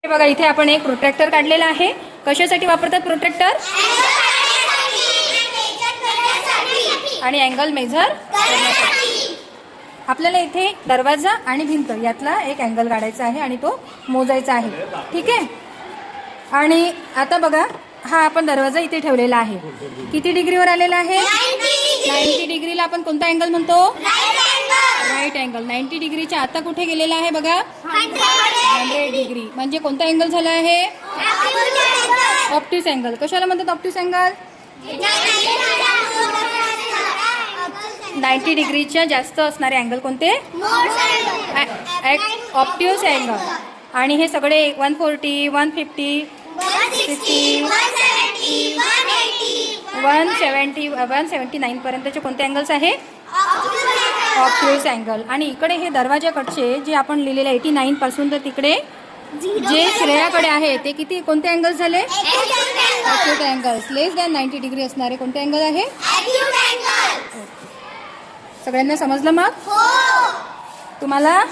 बघा इथे आपण एक प्रोट्रॅक्टर काढलेला आहे. कशासाठी वापरतात प्रोट्रॅक्टर? आणि अँगल मेजर करण्यासाठी. आपल्याला इथे दरवाजा आणि भिंत यातला एक अँगल काढायचा आहे आणि तो मोजायचा आहे. ठीक आहे. आणि आता बघा हा आपण दरवाजा इथे ठेवलेला आहे. किती डिग्रीवर आलेला आहे? 90 डिग्रीला आपण कोणता अँगल म्हणतो? Right angle. 90 डिग्रीच्या आता कुठे गेलेला आहे बघा? 100 डिग्री. म्हणजे कोणता अँगल झाला आहे? Obtuse angle. कशाला म्हणतात ऑप्टिस अँगल? 90 डिग्रीच्या जास्त असणारे अँगल कोणते? Obtuse angle. आणि हे सगळे 140, 150, 60, 179 पर्यंतचे कोणते अँगल्स आहे? Obtuse angle. आणि इकडे हे दरवाजाकडचे जे आपण लिहिलेले 89 पासून तर तिकडे जे श्रेयाकडे आहे ते किती कोणते अँगल्स झाले? Acute angles. Less than 90 degree असणारे कोणते अँगल आहे? सगळ्यांना समजलं मग? तुम्हाला